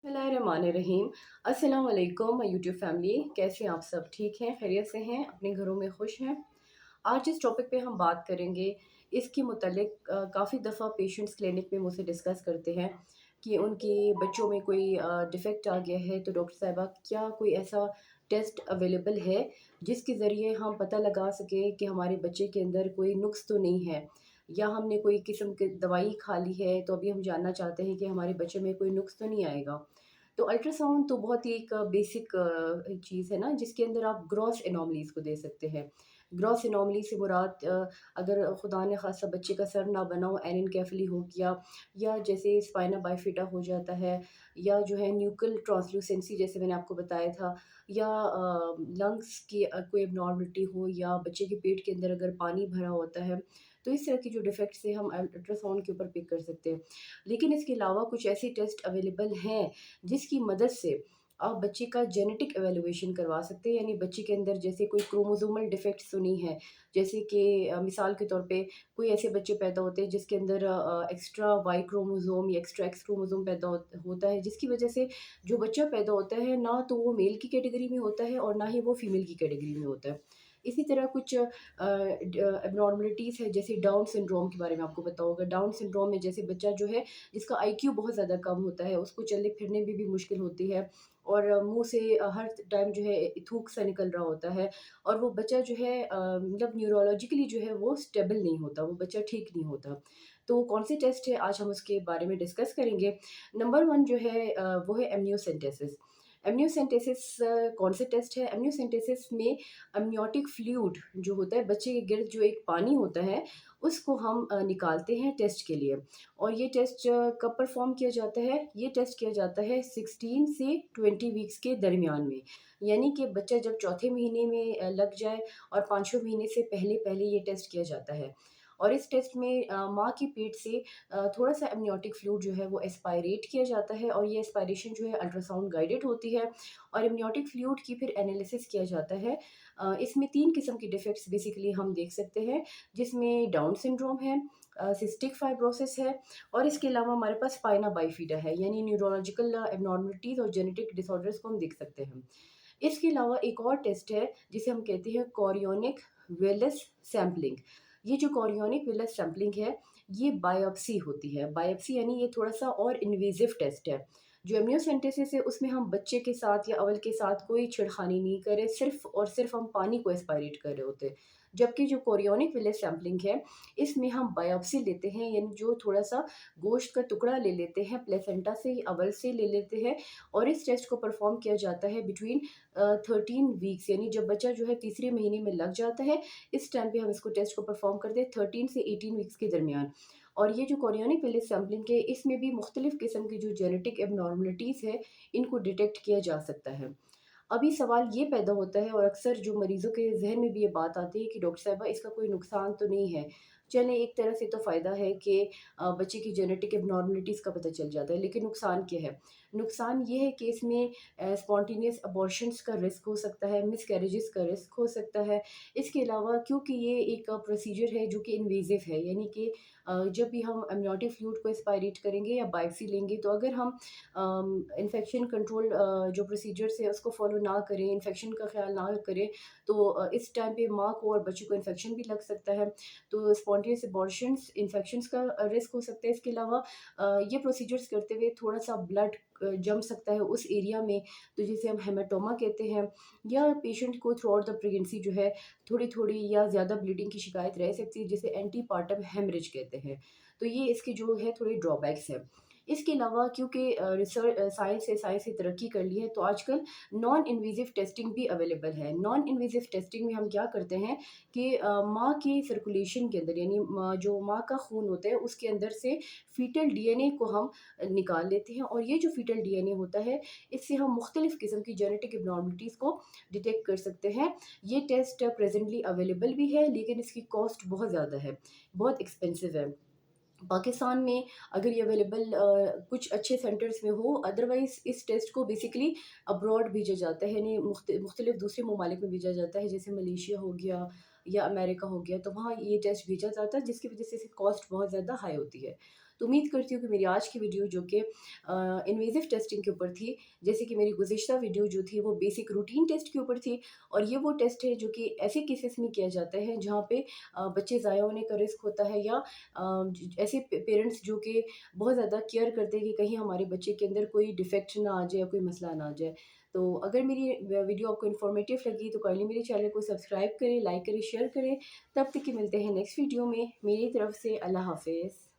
बिस्मिल्लाहिर्रहमानिर्रहीम। अस्सलाम वालेकुम माय यूट्यूब फैमिली, कैसे हैं आप सब? ठीक हैं, खैरियत से हैं, अपने घरों में खुश हैं? आज जिस टॉपिक पे हम बात करेंगे इसके मुतालिक काफ़ी दफ़ा पेशेंट्स क्लिनिक में मुझसे डिस्कस करते हैं कि उनके बच्चों में कोई डिफ़ेक्ट आ गया है, तो डॉक्टर साहिबा क्या कोई ऐसा टेस्ट अवेलेबल है जिसके ज़रिए हम पता लगा सकें कि हमारे बच्चे के अंदर कोई नुक्स तो नहीं है, या हमने कोई किस्म की दवाई खा ली है तो अभी हम जानना चाहते हैं कि हमारे बच्चे में कोई नुक्स तो नहीं आएगा। तो अल्ट्रासाउंड तो बहुत ही एक बेसिक चीज़ है ना, जिसके अंदर आप ग्रॉस एनोमलीज़ को दे सकते हैं। ग्रॉस एनोमली से मुराद अगर खुदा न ख़ास्ता बच्चे का सर ना बना हो, एनेनकेफली हो गया, या जैसे स्पाइना बाइफिटा हो जाता है, या जो है न्यूकल ट्रांसल्यूसेंसी जैसे मैंने आपको बताया था, या लंग्स की कोई एबनॉर्मलिटी हो, या बच्चे के पेट के अंदर अगर पानी भरा होता है, तो इस तरह की जो डिफेक्ट्स है हम अल्ट्रासाउंड के ऊपर पिक कर सकते हैं। लेकिन इसके अलावा कुछ ऐसे टेस्ट अवेलेबल हैं जिसकी मदद से आप बच्चे का जेनेटिक एवेलुएशन करवा सकते हैं, यानी बच्चे के अंदर जैसे कोई क्रोमोसोमल डिफेक्ट्स तो नहीं है। जैसे कि मिसाल के तौर पे कोई ऐसे बच्चे पैदा होते हैं जिसके अंदर एक्स्ट्रा वाई क्रोमोसोम या एक्स्ट्रा एक्स क्रोमोसोम पैदा होता है, जिसकी वजह से जो बच्चा पैदा होता है ना तो वो मेल की कैटेगरी में होता है और ना ही वो फीमेल की कैटेगरी में होता है। इसी तरह कुछ एबनॉर्मलिटीज़ है, जैसे डाउन सिंड्रोम के बारे में आपको पता होगा। डाउन सिंड्रोम में जैसे बच्चा जो है जिसका आईक्यू बहुत ज़्यादा कम होता है, उसको चलने फिरने में भी मुश्किल होती है, और मुँह से हर टाइम जो है थूक सा निकल रहा होता है, और वो बच्चा जो है मतलब न्यूरोलॉजिकली जो है वो स्टेबल नहीं होता, वो बच्चा ठीक नहीं होता। तो कौन से टेस्ट है आज हम उसके बारे में डिस्कस करेंगे। नंबर 1 जो है वो है एमनियोसेंटेसिस। एमनियोसेंटेसिस कौन से टेस्ट है? एमनियोसेंटेसिस में अमनियोटिक फ्लूइड जो होता है बच्चे के गिर्द, जो एक पानी होता है, उसको हम निकालते हैं टेस्ट के लिए। और ये टेस्ट कब परफॉर्म किया जाता है? ये टेस्ट किया जाता है 16 से 20 वीक्स के दरमियान में। यानी कि बच्चा जब चौथे महीने में लग जाए और 5वें महीने से पहले-पहले ये टेस्ट किया जाता है। और इस टेस्ट में माँ के पेट से थोड़ा-सा एमनियोटिक फ्लूइड जो है वो एस्पायरेट किया जाता है, और ये एस्पायरेशन जो है अल्ट्रासाउंड गाइडेड होती है, और एमनियोटिक फ्लूइड की फिर एनालिसिस किया जाता है। इसमें 3 किस्म के डिफेक्ट्स बेसिकली हम देख सकते हैं, जिसमें डाउन सिंड्रोम है, सिस्टिक फाइब्रोसिस है, और इसके अलावा हमारे पास स्पाइना बाइफिडा है, यानी न्यूरोलॉजिकल एबनॉर्मलिटीज़ और जेनेटिक डिसऑर्डर्स को हम देख सकते हैं। इसके अलावा एक और टेस्ट है जिसे हम कहते हैं कोरियोनिक वेलस सैंपलिंग। ये जो कोरियोनिक वेलस सैंपलिंग है, ये बायोप्सी होती है। बायोप्सी यानी ये थोड़ा-सा और इन्वेसिव टेस्ट है। जो एमनियोसेंटेसिस है उसमें हम बच्चे के साथ या अवल के साथ कोई छेड़खानी नहीं कर रहे, सिर्फ़ और सिर्फ़ हम पानी को एस्पायरेट कर रहे होते हैं। जबकि जो कोरियोनिक वेलस सैंपलिंग है, इसमें हम बायोप्सी लेते हैं, यानी जो थोड़ा-सा गोश्त का टुकड़ा ले लेते हैं, प्लेसेंटा से या अवल से ले लेते हैं, और इस टेस्ट को परफ़ॉर्म किया जाता है बिटवीन 13 वीक्स, यानी जब बच्चा जो है तीसरे महीने में लग जाता है, इस टाइम पे हम इसको टेस्ट को परफ़ॉर्म करते हैं 13 से 18 वीक्स के दरमियान। और ये जो कोरियोनिक वेलिस सैंपलिंग है, इसमें भी मुख्तलिफ़ किस्म की जो जेनेटिक एबनॉर्मलिटीज़ है, इनको डिटेक्ट किया जा सकता है। अभी सवाल ये पैदा होता है, और अक्सर जो मरीज़ों के ज़हन में भी ये बात आती है कि डॉक्टर साहिबा इसका कोई नुकसान तो नहीं है। चलें, एक तरह से तो फ़ायदा है कि बच्चे की जेनेटिक एबनॉर्मलिटीज़ का पता चल जाता है, लेकिन नुकसान क्या है? नुकसान ये है कि इसमें स्पॉन्टेनियस अबॉर्शंस का रिस्क हो सकता है, मिसकैरेजेस का रिस्क हो सकता है। इसके अलावा क्योंकि ये एक प्रोसीजर है जो कि इन्वेसिव है, यानी कि जब भी हम एमनियोटिक फ्लूइड को एस्पायरेट करेंगे या बायोप्सी लेंगे, तो अगर हम इन्फेक्शन कंट्रोल जो प्रोसीजर्स है उसको फॉलो ना करें, इन्फेक्शन का ख्याल ना करें, तो इस टाइम पे माँ को और बच्चे को इन्फेक्शन भी लग सकता है। तो स्पॉन्टेनियस अबॉर्शंस, इन्फेक्शंस का रिस्क हो सकता है। इसके अलावा ये प्रोसीजर्स करते हुए थोड़ा-सा ब्लड जम सकता है उस एरिया में, तो जिसे हम हेमाटोमा कहते हैं, या पेशेंट को थ्रू आउट द प्रेगनेंसी जो है थोड़ी-थोड़ी या ज़्यादा ब्लीडिंग की शिकायत रह सकती है, जिसे एंटीपार्टम हेमरेज कहते हैं। तो ये इसके जो है थोड़े ड्रॉबैक्स हैं। इसके अलावा क्योंकि साइंस ने तरक्की कर ली है, तो आजकल नॉन इन्वेसिव टेस्टिंग भी अवेलेबल है। नॉन इन्वेसिव टेस्टिंग में हम क्या करते हैं कि माँ के सर्कुलेशन के अंदर, यानी जो माँ का खून होता है उसके अंदर से फीटल डीएनए को हम निकाल लेते हैं, और ये जो फीटल डीएनए होता है, इससे हम मुख्तलिफ़ किस्म की जेनेटिक एबनॉर्मलिटीज़ को डिटेक्ट कर सकते हैं। ये टेस्ट प्रेज़ेंटली अवेलेबल भी है, लेकिन इसकी कॉस्ट बहुत ज़्यादा है, बहुत एक्सपेंसिव है। पाकिस्तान में अगर ये अवेलेबल कुछ अच्छे सेंटर्स में हो, अदरवाइज़ इस टेस्ट को बेसिकली अब्रॉड भेजा जाता है, यानी मुख्तलिफ़ दूसरे ममालिक में भेजा जाता है, जैसे मलेशिया हो गया या अमेरिका हो गया, तो वहाँ ये टेस्ट भेजा जाता है, जिसकी वज़ह से इसकी कॉस्ट बहुत ज़्यादा हाई होती है। तो उम्मीद करती हूँ कि मेरी आज की वीडियो जो कि इन्वेसिव टेस्टिंग के ऊपर थी, जैसे कि मेरी गुज़िश्ता वीडियो जो थी वो बेसिक रूटीन टेस्ट के ऊपर थी, और ये वो टेस्ट है जो कि ऐसे केसेस में किया जाता है जहाँ पे बच्चे ज़ाया होने का रिस्क होता है, या ऐसे पेरेंट्स जो कि बहुत ज़्यादा केयर करते हैं कि कहीं हमारे बच्चे के अंदर कोई डिफेक्ट ना आ जाए या कोई मसला ना आ जाए। तो अगर मेरी वीडियो आपको इन्फॉर्मेटिव लगी तो काइंडली मेरे चैनल को सब्सक्राइब करें, लाइक करें, शेयर करें। तब तक के मिलते हैं नेक्स्ट वीडियो में। मेरी तरफ से अल्लाह हाफ़िज़।